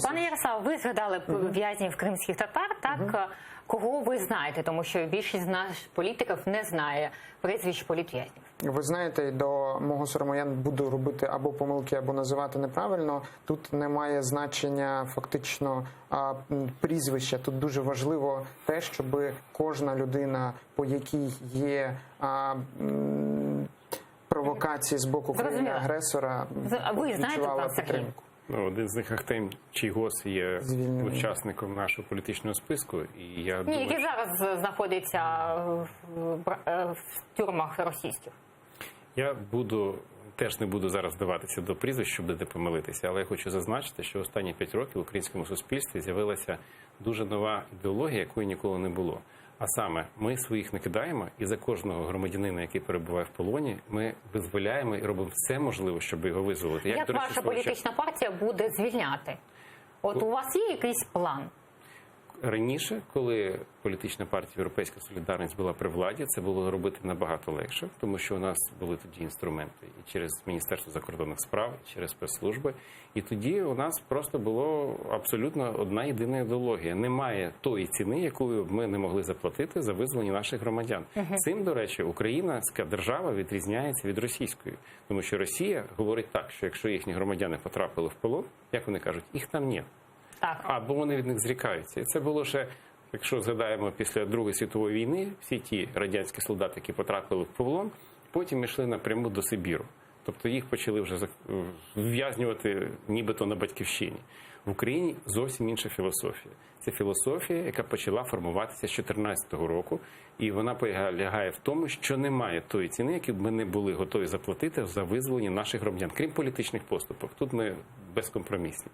Пане Ярослав, ви згадали в'язнів кримських татар, так? Кого ви знаєте? Тому що більшість з наших політиків не знає прізвищ політв'язнів. Ви знаєте, до мого сорому я буду робити або помилки, або називати неправильно. Тут немає значення фактично прізвища. Тут дуже важливо те, щоб кожна людина, по якій є провокації з боку країни-агресора, відчувала підтримку. Ну, один з них Ахтем Чийгоз є учасником нашого політичного списку. І я думаю, який зараз знаходиться в тюрмах російських. Я теж не буду зараз вдаватися до прізвищ, щоб не помилитися, але я хочу зазначити, що останні 5 років в українському суспільстві з'явилася дуже нова ідеологія, якої ніколи не було. А саме, ми своїх не кидаємо, і за кожного громадянина, який перебуває в полоні, ми визволяємо і робимо все можливе, щоб його визволити. Як ваша політична партія буде звільняти? От у вас є якийсь план? Раніше, коли політична партія «Європейська солідарність» була при владі, це було робити набагато легше, тому що у нас були тоді інструменти і через Міністерство закордонних справ, і через спецслужби. І тоді у нас просто було абсолютно одна єдина ідеологія. Немає тої ціни, яку ми не могли заплатити за визволення наших громадян. Цим, до речі, українська держава відрізняється від російської. Тому що Росія говорить так, що якщо їхні громадяни потрапили в полон, як вони кажуть, їх там немає. Або вони від них зрікаються. І це було ще, якщо згадаємо, після Другої світової війни, всі ті радянські солдати, які потрапили в полон, потім йшли напряму до Сибіру. Тобто їх почали вже вв'язнювати нібито на батьківщині. В Україні зовсім інша філософія. Це філософія, яка почала формуватися з 2014 року, і вона полягає в тому, що немає тої ціни, яку б ми не були готові заплатити за визволення наших громадян, крім політичних поступок. Тут ми безкомпромісні.